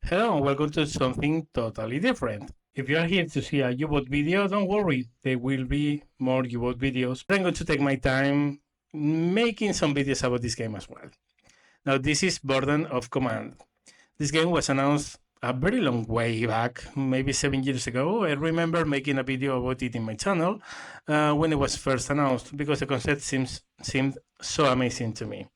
Hello and welcome to something totally different. If you are here to see a U-boat video, don't worry, there will be more U-boat videos. I'm going to take my time making some videos about this game as well. Now this is Burden of Command. This game was announced a very long way back, maybe 7 years ago. I remember making a video about it in my channel when it was first announced because the concept seemed so amazing to me.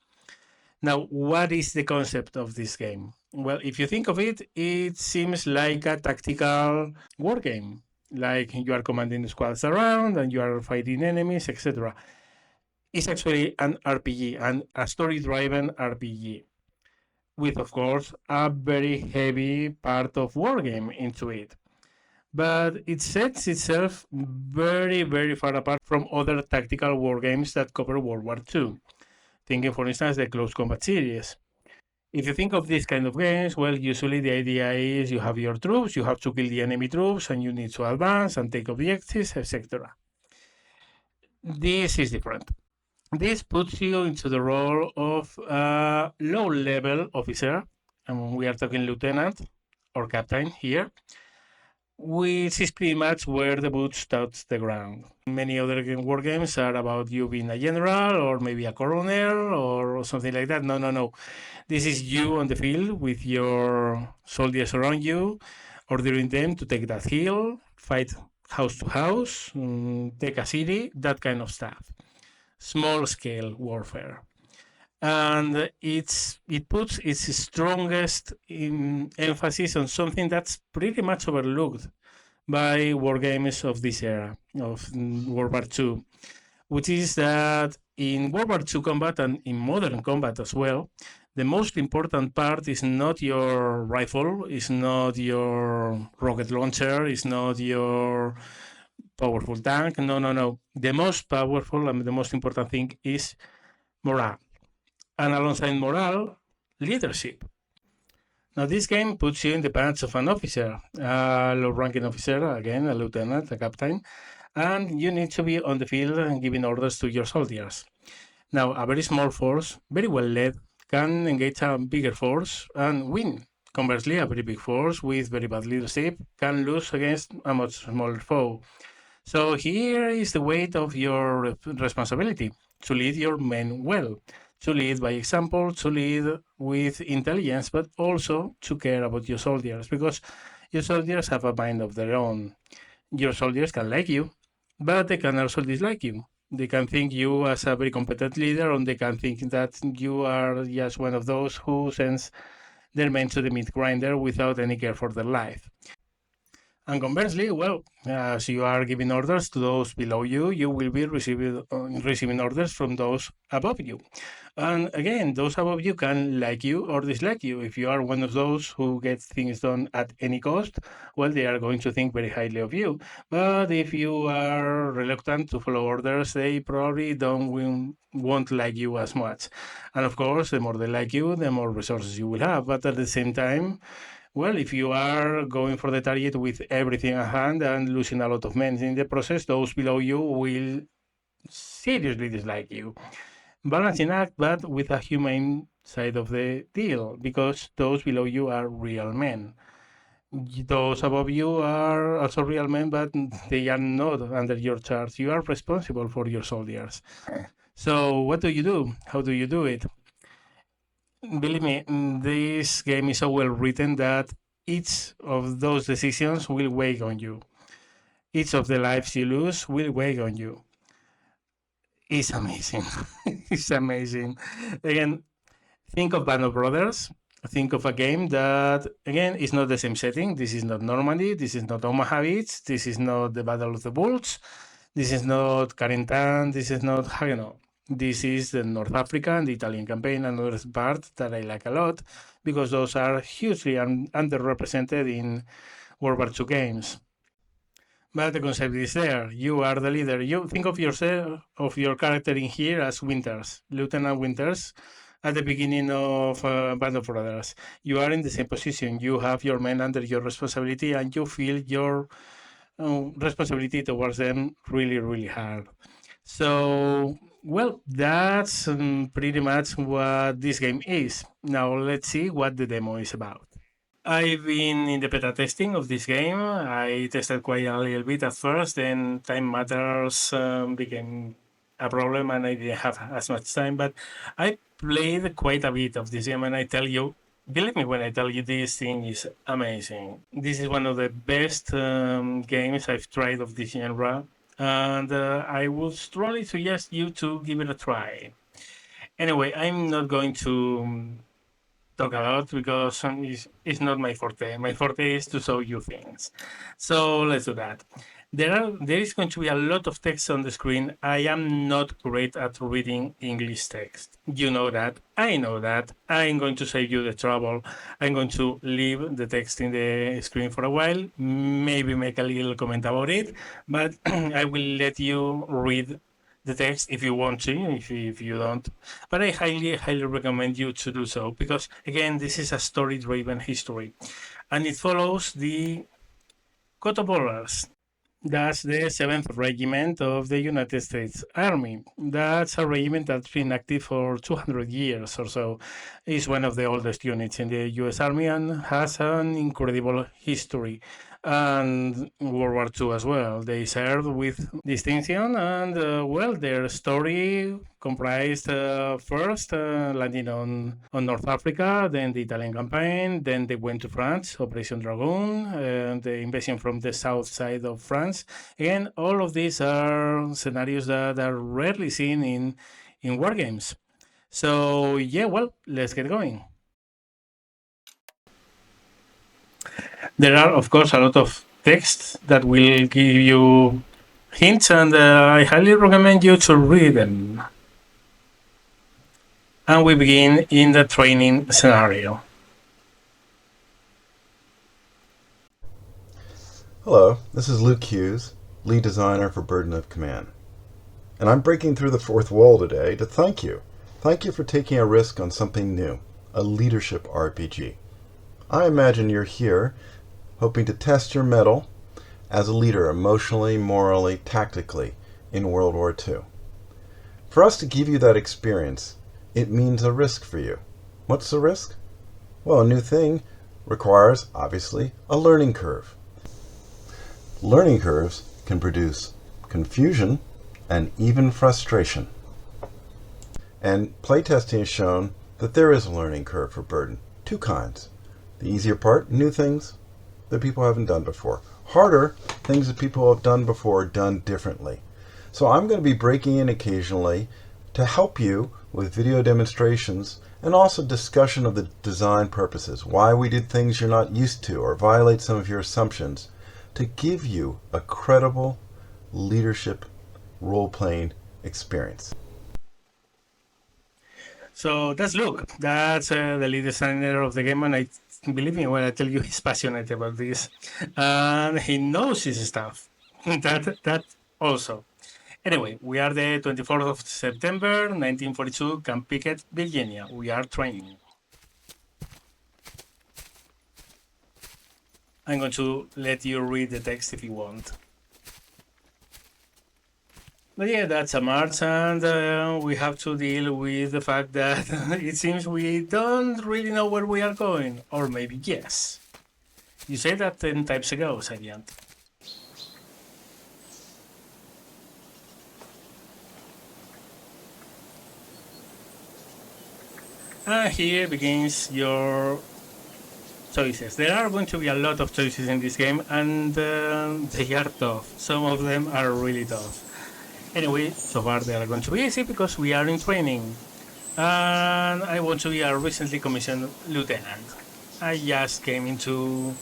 Now, what is the concept of this game? Well, if you think of it, it seems like a tactical war game. Like you are commanding squads around and you are fighting enemies, etc. It's actually an RPG, and a story-driven RPG, with, of course, a very heavy part of war game into it. But it sets itself very, very far apart from other tactical war games that cover World War II. Thinking, for instance, the Close Combat series. If you think of these kind of games, well, usually the idea is you have your troops, you have to kill the enemy troops, and you need to advance and take objectives, etc. This is different. This puts you into the role of a low-level officer, and we are talking lieutenant or captain here, which is pretty much where the boots touch the ground. Many other war games are about you being a general or maybe a colonel or something like that. No. This is you on the field with your soldiers around you, ordering them to take that hill, fight house to house, take a city, that kind of stuff. Small scale warfare. And it puts its strongest emphasis on something that's pretty much overlooked by war games of this era, of World War II, which is that in World War II combat and in modern combat as well, the most important part is not your rifle, is not your rocket launcher, is not your powerful tank. No. The most powerful and the most important thing is morale. And alongside morale, leadership. Now, this game puts you in the pants of an officer, a low-ranking officer, again, a lieutenant, a captain, and you need to be on the field and giving orders to your soldiers. Now, a very small force, very well led, can engage a bigger force and win. Conversely, a very big force with very bad leadership can lose against a much smaller foe. So here is the weight of your responsibility, to lead your men well, to lead by example, to lead with intelligence, but also to care about your soldiers, because your soldiers have a mind of their own. Your soldiers can like you, but they can also dislike you. They can think you as a very competent leader, or they can think that you are just one of those who sends their men to the meat grinder without any care for their life. And conversely, well, as you are giving orders to those below you, you will be receiving orders from those above you. And again, those above you can like you or dislike you. If you are one of those who gets things done at any cost, well, they are going to think very highly of you. But if you are reluctant to follow orders, they probably won't like you as much. And of course, the more they like you, the more resources you will have. But at the same time, well, if you are going for the target with everything at hand and losing a lot of men in the process, those below you will seriously dislike you. Balancing act, but with a humane side of the deal, because those below you are real men. Those above you are also real men, but they are not under your charge. You are responsible for your soldiers. So what do you do? How do you do it? Believe me, this game is so well written that each of those decisions will weigh on you. Each of the lives you lose will weigh on you. It's amazing. It's amazing. Again, think of Band of Brothers. Think of a game that, again, is not the same setting. This is not Normandy. This is not Omaha Beach. This is not the Battle of the Bulge. This is not Carentan. This is not Haguenau. This is the North Africa and the Italian campaign, another part that I like a lot, because those are hugely underrepresented in World War II games. But the concept is there. You are the leader. You think of yourself, of your character in here as Winters, Lieutenant Winters, at the beginning of Band of Brothers. You are in the same position. You have your men under your responsibility, and you feel your responsibility towards them really, really hard. So, well, that's pretty much what this game is. Now, let's see what the demo is about. I've been in the beta testing of this game. I tested quite a little bit at first, then time matters became a problem and I didn't have as much time. But I played quite a bit of this game, and I tell you, believe me when I tell you, this thing is amazing. This is one of the best games I've tried of this genre, and I would strongly suggest you to give it a try. Anyway, I'm not going to talk a lot because it's not my forte. My forte is to show you things. So let's do that. There is going to be a lot of text on the screen. I am not great at reading English text. You know that. I know that. I'm going to save you the trouble. I'm going to leave the text in the screen for a while, maybe make a little comment about it, but I will let you read the text if you want to, if you don't. But I highly recommend you to do so because, again, this is a story-driven history. And it follows the Cotobolers. That's the 7th Regiment of the United States Army. That's a regiment that's been active for 200 years or so. It's one of the oldest units in the US Army and has an incredible history. And World War II as well. They served with distinction, and well, their story comprised first landing on North Africa, then the Italian campaign, then they went to France, Operation Dragoon, the invasion from the south side of France. Again, all of these are scenarios that are rarely seen in war games. So yeah, well, let's get going. There are, of course, a lot of texts that will give you hints, and I highly recommend you to read them. And we begin in the training scenario. Hello, this is Luke Hughes, lead designer for Burden of Command. And I'm breaking through the fourth wall today to thank you. Thank you for taking a risk on something new, a leadership RPG. I imagine you're here hoping to test your mettle as a leader emotionally, morally, tactically in World War II. For us to give you that experience, it means a risk for you. What's the risk? Well, a new thing requires, obviously, a learning curve. Learning curves can produce confusion and even frustration. And playtesting has shown that there is a learning curve for Burden. Two kinds. The easier part, new things that people haven't done before. Harder, things that people have done before, done differently. So I'm going to be breaking in occasionally to help you with video demonstrations and also discussion of the design purposes, why we did things you're not used to or violate some of your assumptions, to give you a credible leadership role-playing experience. So that's Luke. That's the lead designer of the game, and I believe me when I tell you he's passionate about this, and he knows his stuff. that also. Anyway, we are the 24th of September, 1942, Camp Pickett, Virginia. We are training. I'm going to let you read the text if you want. But yeah, that's a march, and we have to deal with the fact that it seems we don't really know where we are going. Or maybe yes. You said that 10 times ago, Sergeant. And here begins your choices. There are going to be a lot of choices in this game, and they are tough. Some of them are really tough. Anyway, so far they are going to be easy because we are in training. And I want to be a recently commissioned lieutenant. I just came into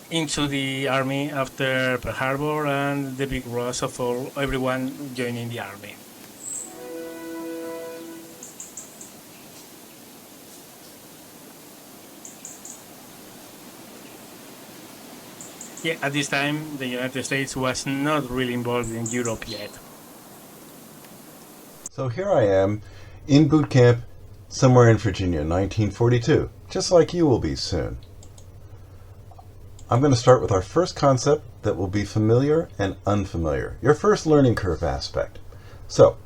the army after Pearl Harbor and the big rush of everyone joining the army. Yeah, at this time, the United States was not really involved in Europe yet. So here I am in boot camp somewhere in Virginia, 1942, just like you will be soon. I'm going to start with our first concept that will be familiar and unfamiliar, your first learning curve aspect. So,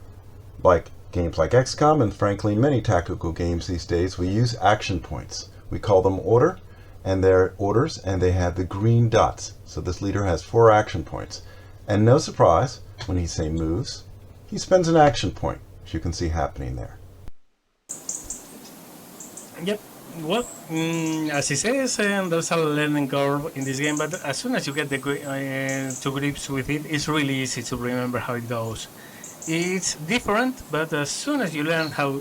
like games like XCOM and frankly many tactical games these days, we use action points. We call them order, and their orders, and they have the green dots. So this leader has 4 action points. And no surprise, when he say moves, he spends an action point, as you can see happening there. Yep. Well, as he says, there's a learning curve in this game, but as soon as you get to grips with it, it's really easy to remember how it goes. It's different, but as soon as you learn how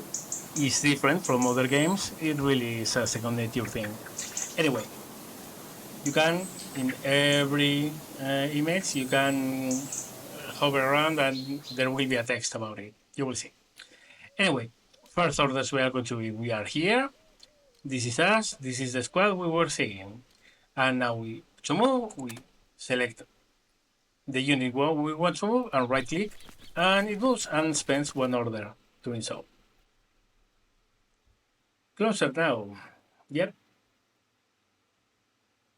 it's different from other games, it really is a second nature thing. Anyway, you can, in every image, you can hover around and there will be a text about it. You will see. Anyway, first orders we are going to be, we are here. This is us, this is the squad we were seeing. And now to move, we select the unit we want to move and right click, and it moves and spends 1 order doing so. Closer now. Yep.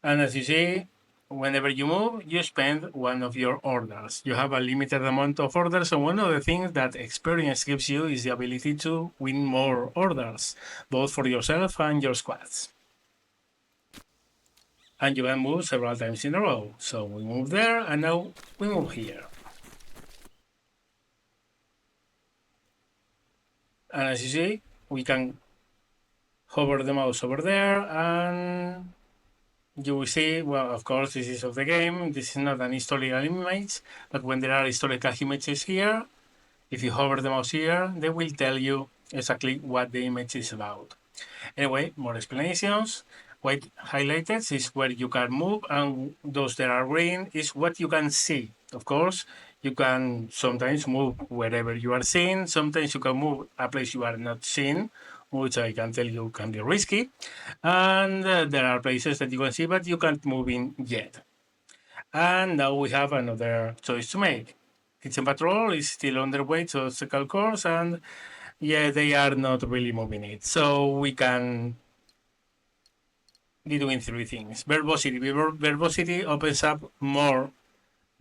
And as you see, whenever you move, you spend 1 of your orders. You have a limited amount of orders, and one of the things that experience gives you is the ability to win more orders, both for yourself and your squads. And you can move several times in a row. So we move there, and now we move here. And as you see, we can hover the mouse over there, and you will see, well, of course, this is of the game. This is not an historical image, but when there are historical images here, if you hover the mouse here, they will tell you exactly what the image is about. Anyway, more explanations. White highlighted is where you can move, and those that are green is what you can see. Of course, you can sometimes move wherever you are seeing. Sometimes you can move a place you are not seeing, which I can tell you can be risky. And there are places that you can see, but you can't move in yet. And now we have another choice to make. Kitchen Patrol is still on their way to obstacle course, and yeah, they are not really moving it. So we can be doing 3 things. Verbosity. Verbosity opens up more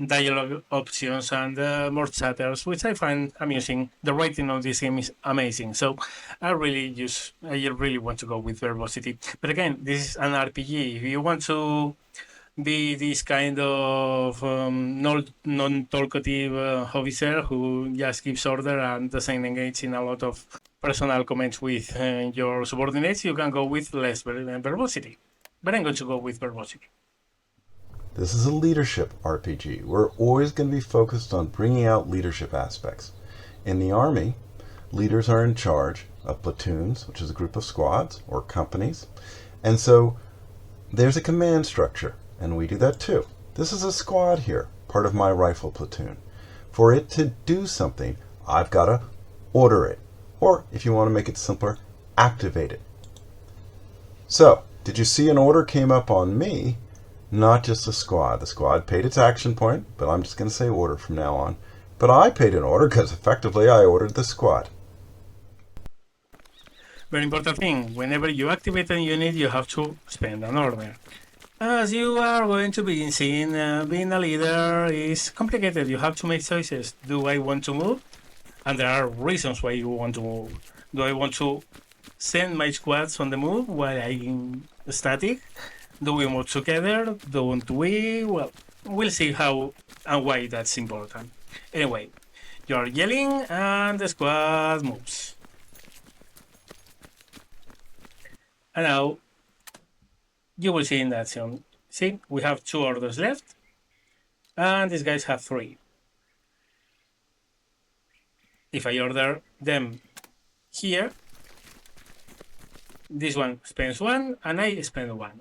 dialogue options and more chatters, which I find amusing. The writing of this game is amazing, so I really want to go with verbosity. But again, this is an RPG. If you want to be this kind of non-talkative officer who just gives order and doesn't engage in a lot of personal comments with your subordinates, you can go with less verbosity. But I'm going to go with verbosity. This is a leadership RPG. We're always going to be focused on bringing out leadership aspects. In the Army, leaders are in charge of platoons, which is a group of squads or companies. And so there's a command structure, and we do that too. This is a squad here, part of my rifle platoon. For it to do something, I've got to order it. Or, if you want to make it simpler, activate it. So, did you see an order came up on me? Not just a squad. The squad paid its action point, but I'm just going to say order from now on. But I paid an order because effectively I ordered the squad. Very important thing, whenever you activate a unit, you have to spend an order. As you are going to be seeing, being a leader is complicated. You have to make choices. Do I want to move? And there are reasons why you want to move. Do I want to send my squads on the move while I'm static? Do we move together? Don't we? Well, we'll see how and why that's important. Anyway, you're yelling and the squad moves. And now you will see in that zone. See, we have 2 orders left, and these guys have 3. If I order them here, this one spends 1, and I spend 1.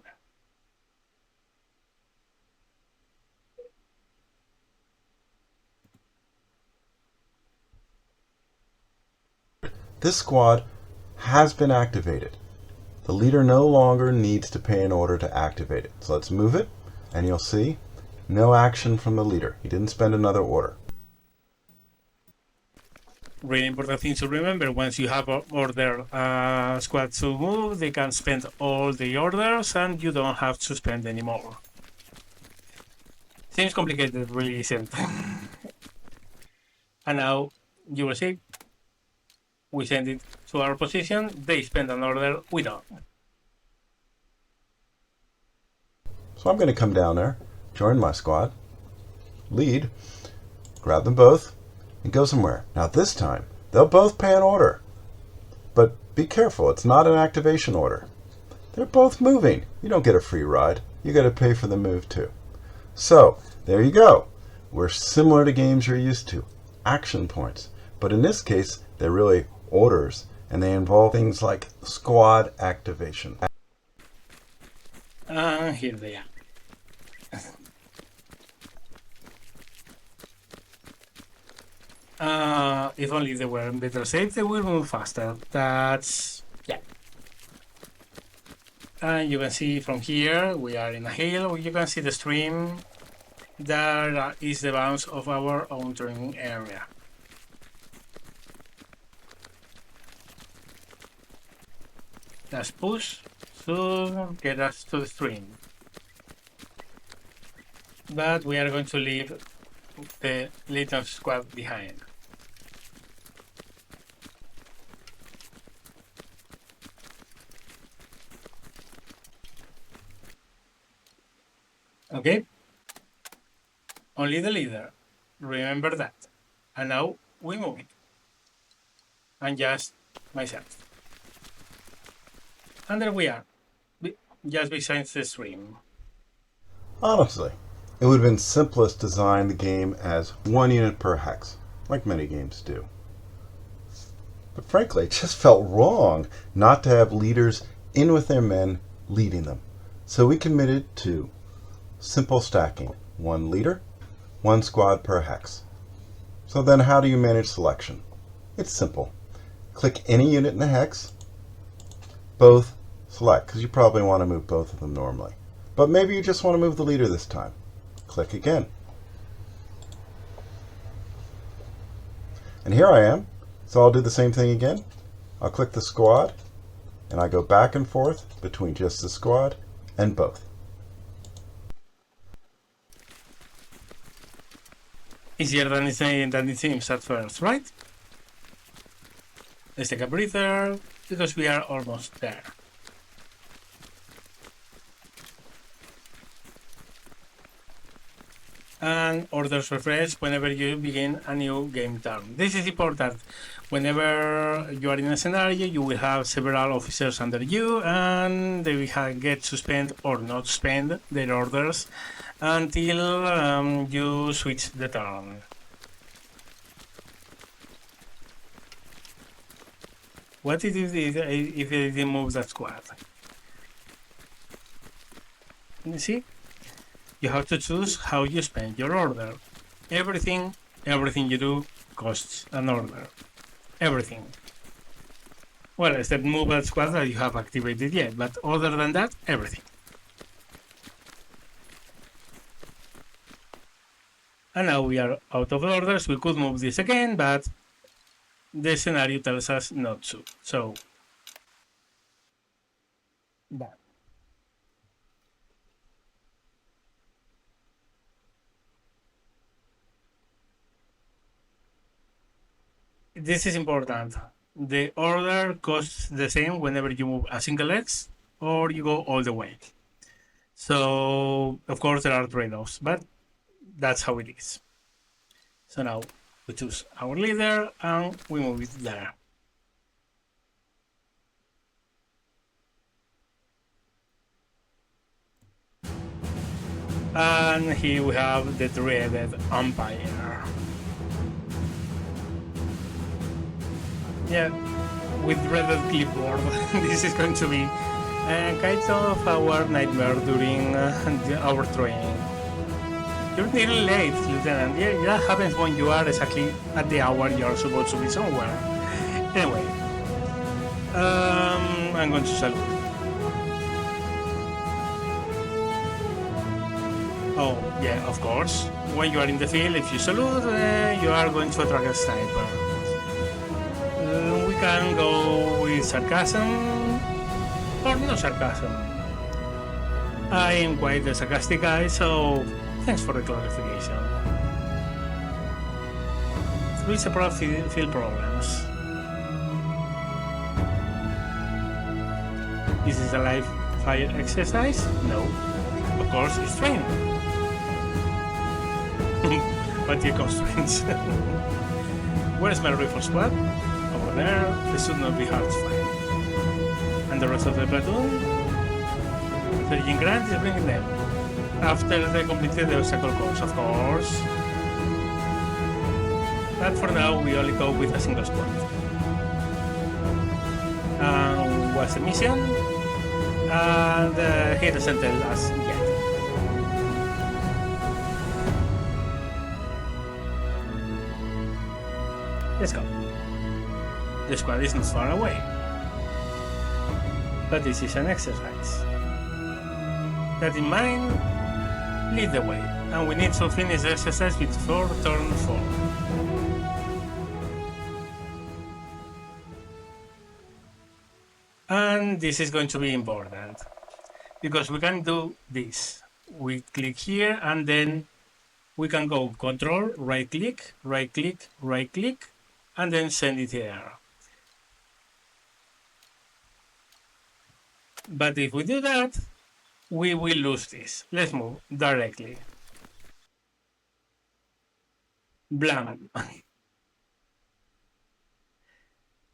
This squad has been activated. The leader no longer needs to pay an order to activate it. So let's move it, and you'll see no action from the leader. He didn't spend another order. Really important thing to remember, once you have ordered a squad to move, they can spend all the orders and you don't have to spend any more. Seems complicated, really isn't. And now you will see, we send it to our position, they spend an order, we don't. So I'm going to come down there, join my squad, lead, grab them both, and go somewhere. Now this time, they'll both pay an order. But be careful, it's not an activation order. They're both moving. You don't get a free ride. You got to pay for the move too. So, there you go. We're similar to games you're used to. Action points. But in this case, they're really orders, and they involve things like squad activation. Here they are. If only they were better safe, they will move faster. That's... yeah. And you can see from here, we are in a hill. You can see the stream. There is the bounds of our own training area. Let's push to get us to the stream. But we are going to leave the little squad behind. Okay? Only the leader. Remember that. And now we move it. And just myself. And there we are. Just beside the stream. Honestly, it would have been simplest to design the game as 1 unit per hex, like many games do. But frankly, it just felt wrong not to have leaders in with their men leading them. So we committed to simple stacking. 1 leader, 1 squad per hex. So then how do you manage selection? It's simple. Click any unit in the hex, both select, because you probably want to move both of them normally. But maybe you just want to move the leader this time. Click again. And here I am. So I'll do the same thing again. I'll click the squad, and I go back and forth between just the squad and both. Easier than it seems at first, right? Let's take a breather, because we are almost there. And orders refresh whenever you begin a new game turn. This is important. Whenever you are in a scenario, you will have several officers under you, and they will get to spend or not spend their orders until you switch the turn. What if they didn't move that squad? You see? You have to choose how you spend your order. Everything you do costs an order. Everything. Well, except move that squad that you have activated yet, but other than that, everything. And now we are out of orders. We could move this again, but the scenario tells us not to. So, that. This is important. The order costs the same whenever you move a single X or you go all the way. So, of course, there are trade-offs, but that's how it is. So now we choose our leader and we move it there. And here we have the dreaded umpire. Yeah, with dreaded clipboard. This is going to be kind of our nightmare during our training. You're nearly late, Lieutenant. Yeah, that happens when you are exactly at the hour you're supposed to be somewhere. Anyway, I'm going to salute. Oh, yeah, of course. When you are in the field, if you salute, you are going to attract a sniper. We can go with sarcasm or no sarcasm. I am quite a sarcastic guy, so thanks for the clarification. Reach abroad field problems. Is this a live fire exercise? No. Of course, it's train. But here constraints. Where's my rifle squad? Over there. This should not be hard to find. And the rest of the platoon? Sergeant Grant is bringing them. After they completed the obstacle course, of course. But for now, we only go with a single squad. What's the mission? And he doesn't tell us yet. Let's go. The squad is not far away. But this is an exercise. That in mind, lead the way. And we need to finish the exercise before turn 4. And this is going to be important. Because we can do this. We click here and then we can go control, right click, right click, right click, and then send it here. But if we do that, we will lose this. Let's move directly. Blam.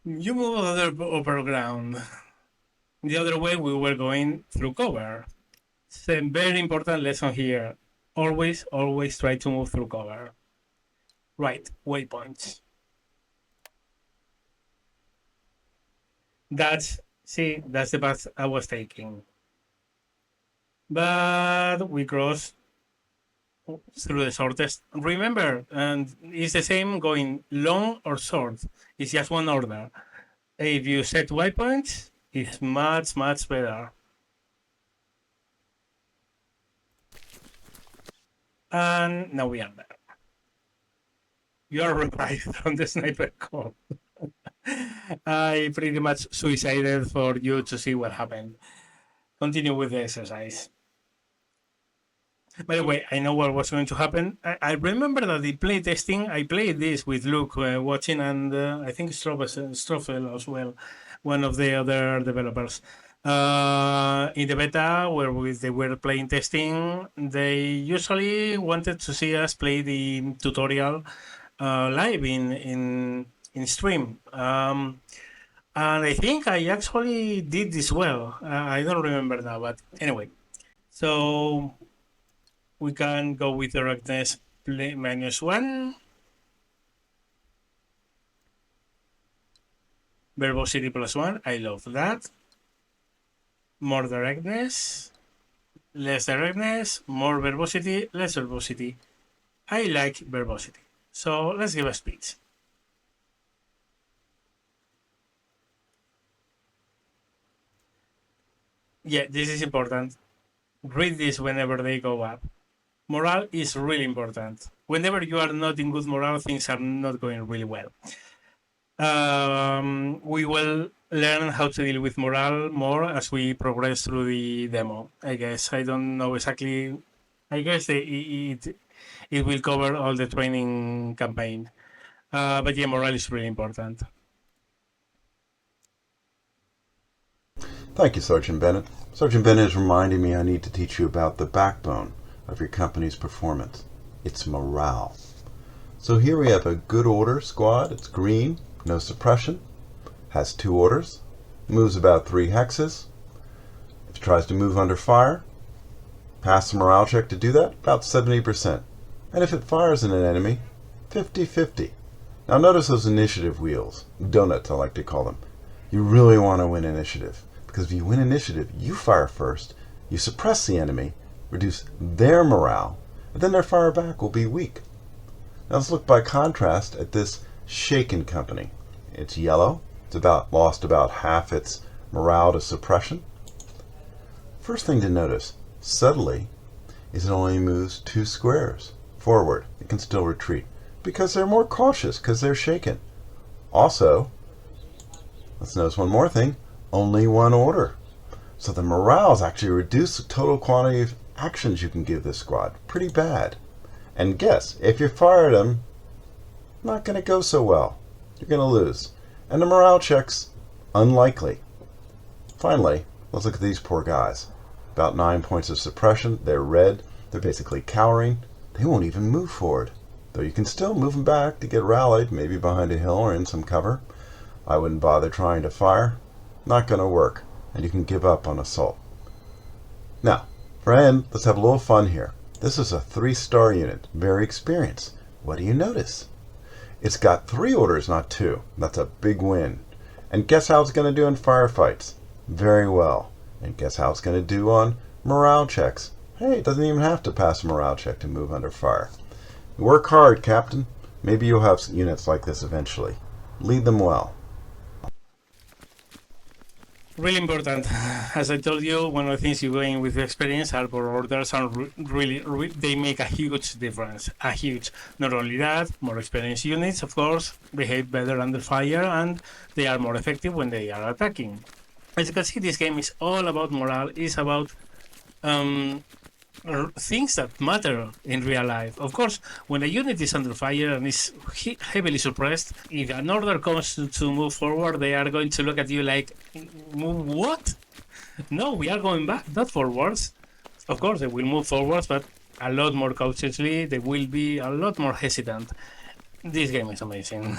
You move over ground. The other way we were going through cover. It's a very important lesson here. Always try to move through cover. Right, waypoints. That's the path I was taking. But we crossed through the shortest. Remember, and it's the same going long or short. It's just one order. If you set waypoints, it's much better. And now we are there. You are revived from the sniper call. I pretty much suicided for you to see what happened. Continue with the exercise. By the way, I know what was going to happen. I remember that in playtesting, I played this with Luke watching, and I think Stroffel as well, one of the other developers. In the beta, where they were playing testing, they usually wanted to see us play the tutorial live in stream. And I think I actually did this well. I don't remember now, but anyway. So we can go with directness -1. Verbosity +1. I love that. More directness. Less directness. More verbosity. Less verbosity. I like verbosity. So let's give a speech. Yeah, this is important. Read this whenever they go up. Morale is really important. Whenever you are not in good morale, things are not going really well. We will learn how to deal with morale more as we progress through the demo. I guess I don't know exactly. I guess it will cover all the training campaign. But yeah, morale is really important. Thank you, Sergeant Bennett. Sergeant Bennett is reminding me I need to teach you about the backbone of your company's performance. It's morale. So here we have a good order squad. It's green, no suppression, has 2 orders, moves about 3 hexes. If it tries to move under fire, pass the morale check to do that, about 70%. And if it fires at an enemy, 50-50. Now notice those initiative wheels, donuts I like to call them. You really want to win initiative, because if you win initiative, you fire first, you suppress the enemy, reduce their morale, and then their fire back will be weak. Now let's look by contrast at this shaken company. It's yellow. It's lost about half its morale to suppression. First thing to notice, subtly, is it only moves 2 squares forward. It can still retreat because they're more cautious because they're shaken. Also, let's notice one more thing, only 1 order. So the morale is actually reduced the total quantity of actions you can give this squad. Pretty bad. And guess, if you fire at them, not going to go so well. You're going to lose. And the morale check's unlikely. Finally, let's look at these poor guys. About 9 points of suppression. They're red. They're basically cowering. They won't even move forward. Though you can still move them back to get rallied, maybe behind a hill or in some cover. I wouldn't bother trying to fire. Not going to work, and you can give up on assault. Now, friend, let's have a little fun here. This is a 3-star unit, very experienced. What do you notice? It's got 3 orders, not 2. That's a big win. And guess how it's going to do in firefights? Very well. And guess how it's going to do on morale checks? Hey, it doesn't even have to pass a morale check to move under fire. Work hard, Captain. Maybe you'll have units like this eventually. Lead them well. Really important. As I told you, one of the things you go in with experience are for orders, and they make a huge difference. A huge. Not only that, more experienced units, of course, behave better under fire, and they are more effective when they are attacking. As you can see, this game is all about morale. It's about things that matter in real life. Of course, when a unit is under fire and is heavily suppressed, if an order comes to move forward, they are going to look at you like, what? No, we are going back, not forwards. Of course, they will move forwards, but a lot more cautiously. They will be a lot more hesitant. This game is amazing.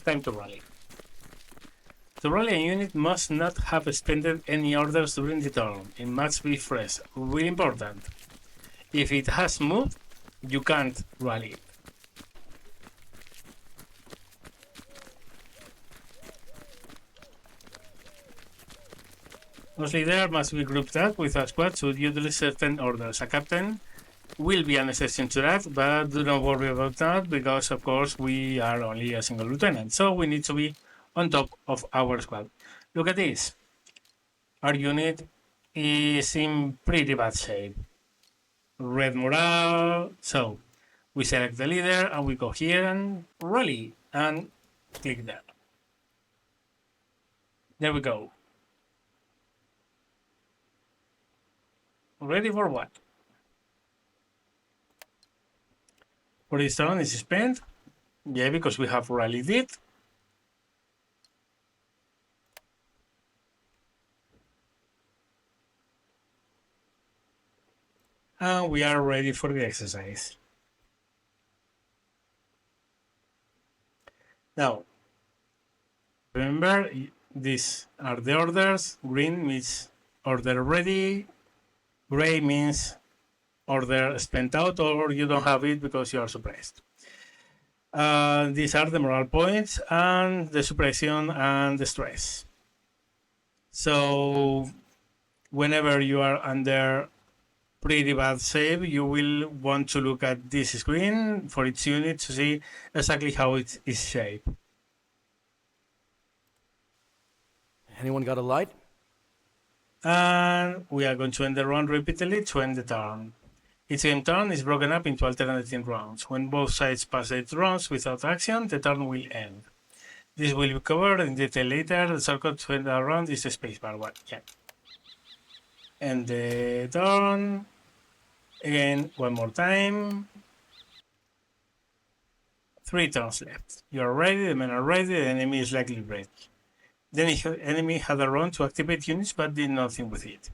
Time to rally. The rally unit must not have expended any orders during the turn. It must be fresh. Really important. If it has moved, you can't rally it. Most leader must be grouped up with a squad to utilize certain orders. A captain will be an exception to that, but do not worry about that because, of course, we are only a single lieutenant. So we need to be on top of our squad. Look at this. Our unit is in pretty bad shape. Red morale. So we select the leader and we go here and rally and click there. There we go. Ready for what? For this turn is spent. Yeah, because we have rallied it. And we are ready for the exercise. Now, remember, these are the orders. Green means order ready. Gray means order spent out or you don't have it because you are suppressed. These are the morale points and the suppression and the stress. So whenever you are under pretty bad shape, you will want to look at this screen for its unit to see exactly how it is shaped. Anyone got a light? And we are going to end the round repeatedly to end the turn. Each game turn is broken up into alternating rounds. When both sides pass 8 rounds without action, the turn will end. This will be covered in detail later. The shortcut to end the round is the spacebar one. Yeah. And the turn. Again, one more time. 3 turns left. You are ready, the men are ready, the enemy is likely ready. The enemy had a run to activate units but did nothing with it.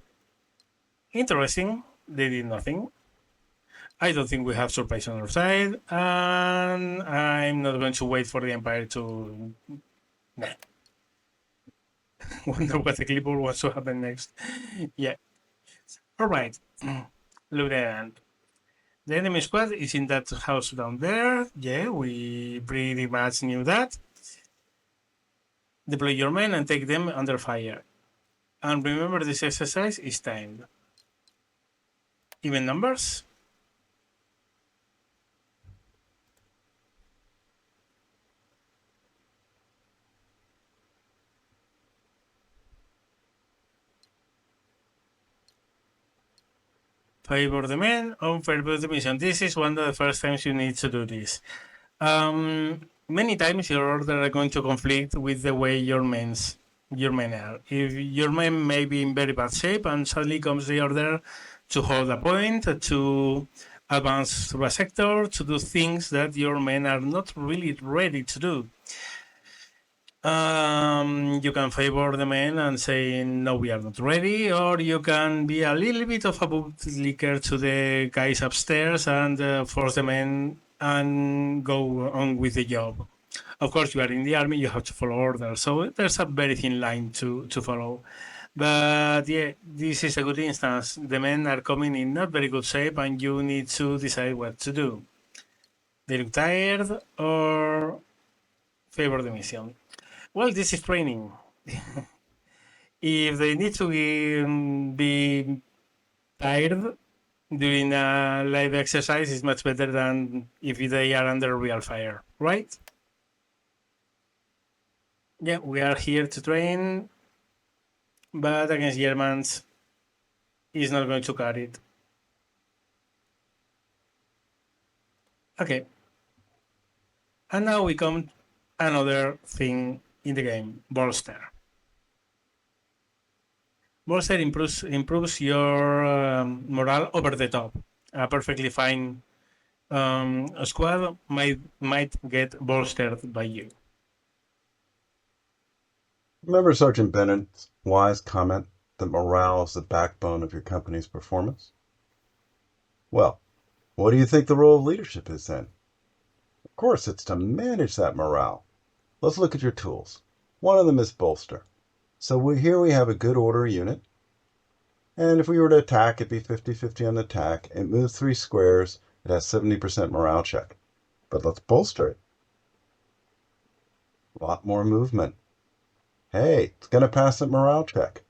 Interesting, they did nothing. I don't think we have surprise on our side, and I'm not going to wait for the Empire to... Nah. Wonder what the clipboard wants to happen next. Yeah. Alright. Lieutenant. The enemy squad is in that house down there. Yeah, we pretty much knew that. Deploy your men and take them under fire. And remember, this exercise is timed. Even numbers. Favor the men, unfavor the mission. This is one of the first times you need to do this. Many times your order are going to conflict with the way your men are. If your men may be in very bad shape and suddenly comes the order to hold a point, to advance through a sector, to do things that your men are not really ready to do. You can favor the men and say, no, we are not ready, or you can be a little bit of a bootlicker to the guys upstairs and force the men and go on with the job. Of course, you are in the army, you have to follow orders, so there's a very thin line to follow. But yeah, this is a good instance. The men are coming in not very good shape, and you need to decide what to do. They look tired or favor the mission. Well, this is training. If they need to be tired during a live exercise, it's much better than if they are under real fire, right? Yeah, we are here to train, but against Germans, is not going to cut it. Okay. And now we come another thing in the game, bolster. Bolster improves your morale over the top. A perfectly fine squad might get bolstered by you. Remember Sergeant Bennett's wise comment that morale is the backbone of your company's performance? Well, what do you think the role of leadership is then? Of course, it's to manage that morale. Let's look at your tools. One of them is bolster. So here we have a good order unit. And if we were to attack, it'd be 50-50 on the attack. It moves 3 squares. It has 70% morale check. But let's bolster it. A lot more movement. Hey, it's going to pass that morale check.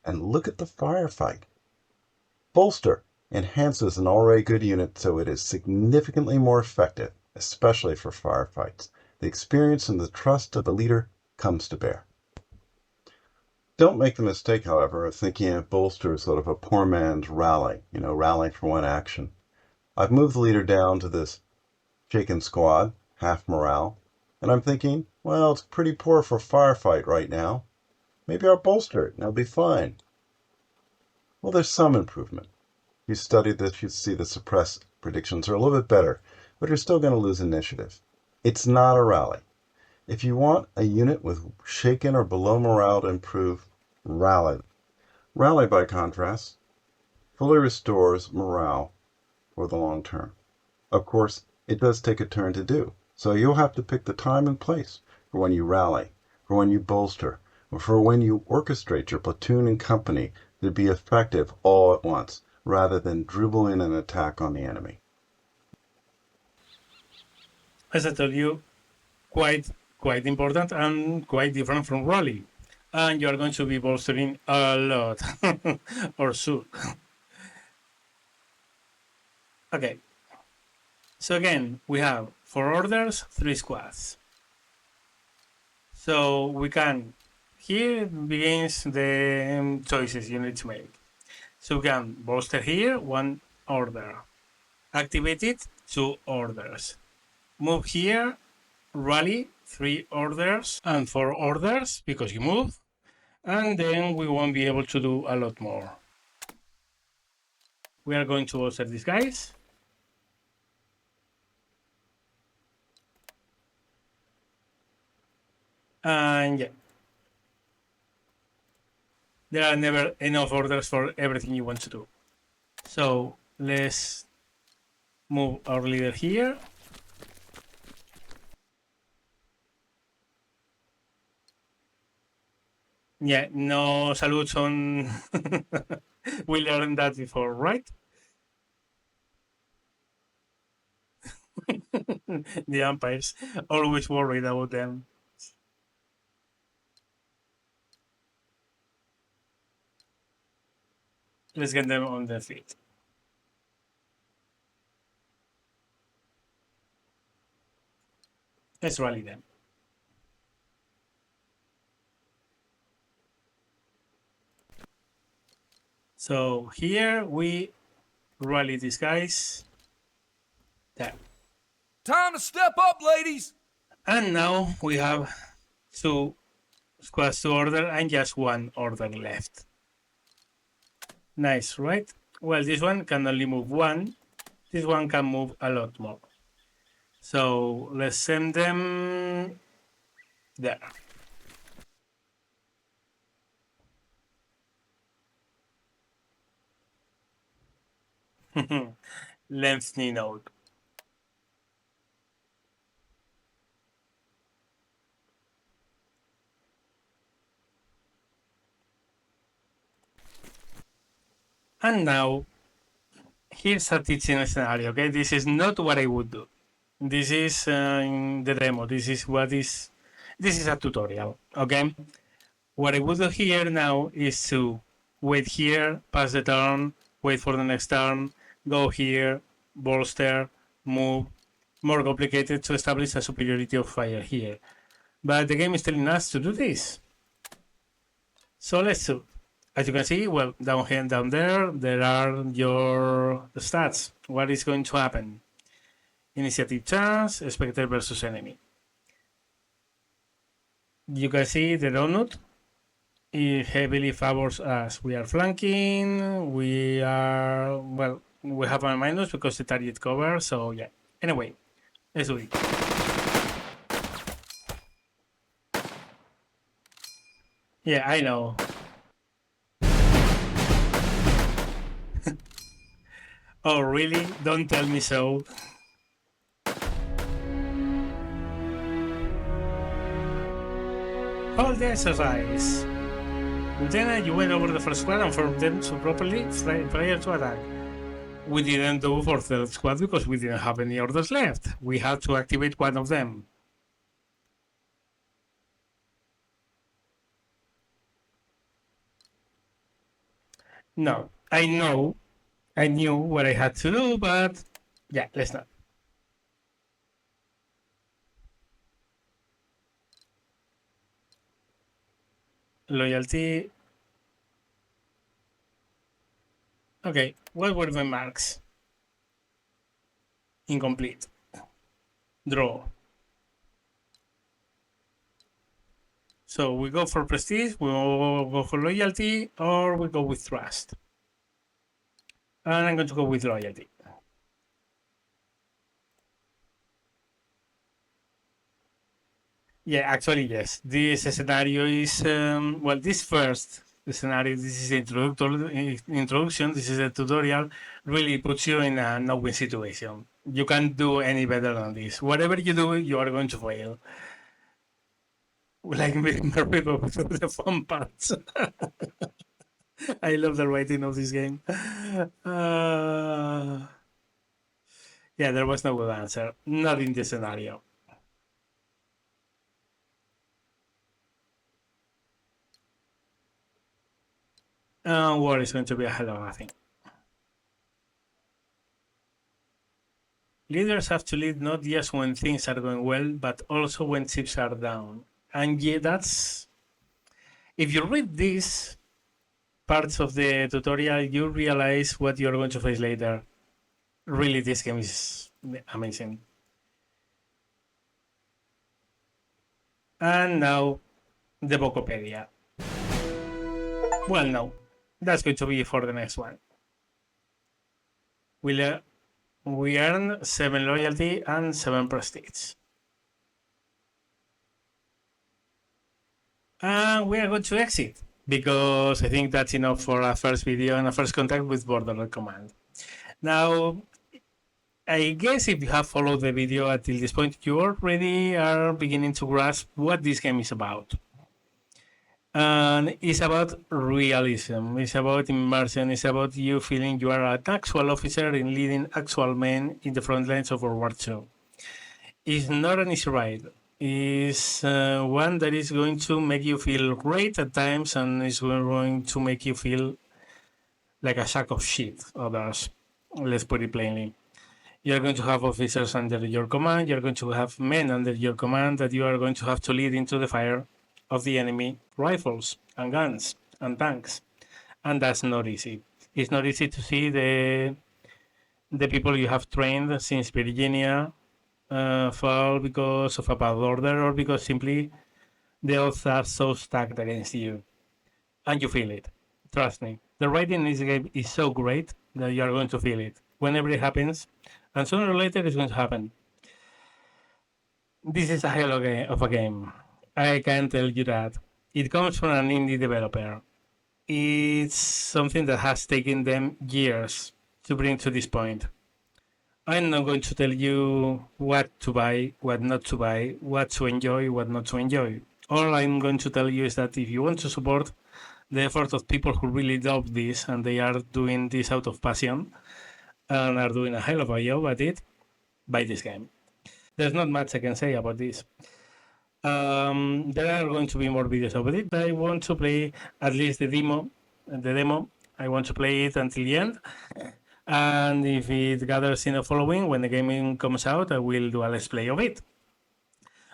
And look at the firefight. Bolster enhances an already good unit so it is significantly more effective, especially for firefights. The experience and the trust of the leader comes to bear. Don't make the mistake, however, of thinking of bolster as sort of a poor man's rally, rally for one action. I've moved the leader down to this shaken squad, half morale, and I'm thinking, well, it's pretty poor for a firefight right now. Maybe I'll bolster it and it'll be fine. Well, there's some improvement. If you study this, you see the suppressed predictions are a little bit better, but you're still going to lose initiative. It's not a rally. If you want a unit with shaken or below morale to improve, rally. Rally, by contrast, fully restores morale for the long term. Of course, it does take a turn to do, so you'll have to pick the time and place for when you rally, for when you bolster, or for when you orchestrate your platoon and company to be effective all at once, rather than dribble in an attack on the enemy. As I told you, quite important and quite different from rally. And you are going to be bolstering a lot, or should. Okay. So again, we have 4 orders, 3 squads. So we can, here begins the choices you need to make. So we can bolster here, 1 order. Activate it, 2 orders. Move here, rally, 3 orders and 4 orders because you move, and then we won't be able to do a lot more. We are going to bolster these guys. And yeah, there are never enough orders for everything you want to do. So let's move our leader here. Yeah, no salutes on. We learned that before, right? The umpires, always worried about them. Let's get them on their feet. Let's rally them. So here we rally these guys. There. Time to step up, ladies! And now we have 2 squads to order and just 1 order left. Nice, right? Well, this one can only move 1. This one can move a lot more. So let's send them there. Length node. And now, here's a teaching scenario, okay? This is not what I would do. This is in the demo. This is a tutorial, okay? What I would do here now is to wait here, pass the turn, wait for the next turn, go here, bolster, move. More complicated to establish a superiority of fire here. But the game is telling us to do this. So let's do. As you can see, well, down here and down there are your stats. What is going to happen? Initiative chance, spectator versus enemy. You can see the donut. It heavily favors us. We are flanking. We have a minus because the target cover. So yeah. Anyway, let's do it. Yeah, I know. Oh, really? Don't tell me so. Hold the exercise. Then you went over the first squad and formed them so properly prior to attack. We didn't do for third squad because we didn't have any orders left. We had to activate one of them. No, I knew what I had to do, but yeah, let's not. Loyalty. Okay, what were the marks? Incomplete. Draw. So we go for prestige, we go for loyalty, or we go with trust. And I'm going to go with loyalty. Yeah, actually, yes. This scenario is, this first scenario, this is introduction, this is a tutorial, really puts you in a no-win situation. You can't do any better than this. Whatever you do, you are going to fail. Like people with the fun parts. I love the writing of this game. Yeah, there was no good answer. Not in this scenario. War is going to be a hell of a thing. Leaders have to lead not just when things are going well, but also when chips are down. And yeah, that's... If you read these parts of the tutorial, you realize what you're going to face later. Really, this game is amazing. And now, the Bokopedia. Well, no. That's going to be for the next one. We earn 7 loyalty and 7 prestige. And we are going to exit, because I think that's enough for a first video and a first contact with Borderland Command. Now, I guess if you have followed the video until this point, you already are beginning to grasp what this game is about. And it's about realism, it's about immersion, it's about you feeling you are an actual officer in leading actual men in the front lines of World War II. It's not an easy ride. It's one that is going to make you feel great at times, and is going to make you feel like a sack of shit, others. Let's put it plainly. You're going to have officers under your command, you're going to have men under your command that you are going to have to lead into the fire of the enemy rifles and guns and tanks, and that's not easy. It's not easy to see the people you have trained since Virginia fall because of a bad order, or because simply the odds are so stacked against you, and you feel it. Trust me, the writing in this game is so great that you are going to feel it whenever it happens, and sooner or later it's going to happen. This is a hell of a game. I can tell you that. It comes from an indie developer. It's something that has taken them years to bring to this point. I'm not going to tell you what to buy, what not to buy, what to enjoy, what not to enjoy. All I'm going to tell you is that if you want to support the effort of people who really love this and they are doing this out of passion and are doing a hell of a job at it, buy this game. There's not much I can say about this. There are going to be more videos about it, but I want to play at least the demo. I want to play it until the end. And if it gathers enough following, when the game comes out, I will do a let's play of it.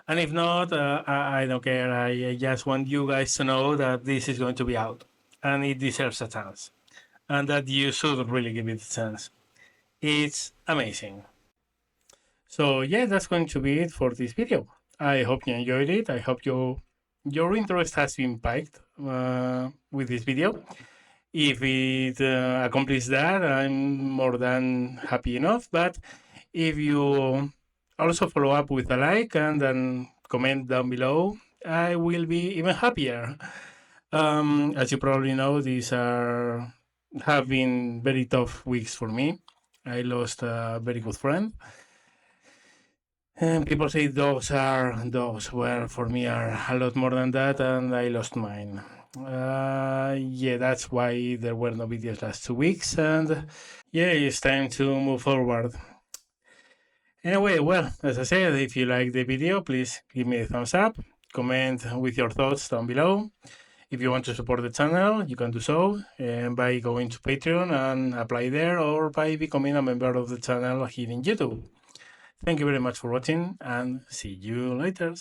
And if not, I don't care. I just want you guys to know that this is going to be out and it deserves a chance. And that you should really give it a chance. It's amazing. So yeah, that's going to be it for this video. I hope you enjoyed it. I hope your interest has been piqued with this video. If it accomplishes that, I'm more than happy enough. But if you also follow up with a like and then comment down below, I will be even happier. As you probably know, these have been very tough weeks for me. I lost a very good friend. And people say dogs are dogs. Well, for me are a lot more than that, and I lost mine. Yeah, that's why there were no videos last 2 weeks, and yeah, it's time to move forward. Anyway, well, as I said, if you like the video, please give me a thumbs up, comment with your thoughts down below. If you want to support the channel, you can do so by going to Patreon and apply there, or by becoming a member of the channel here in YouTube. Thank you very much for watching, and see you later.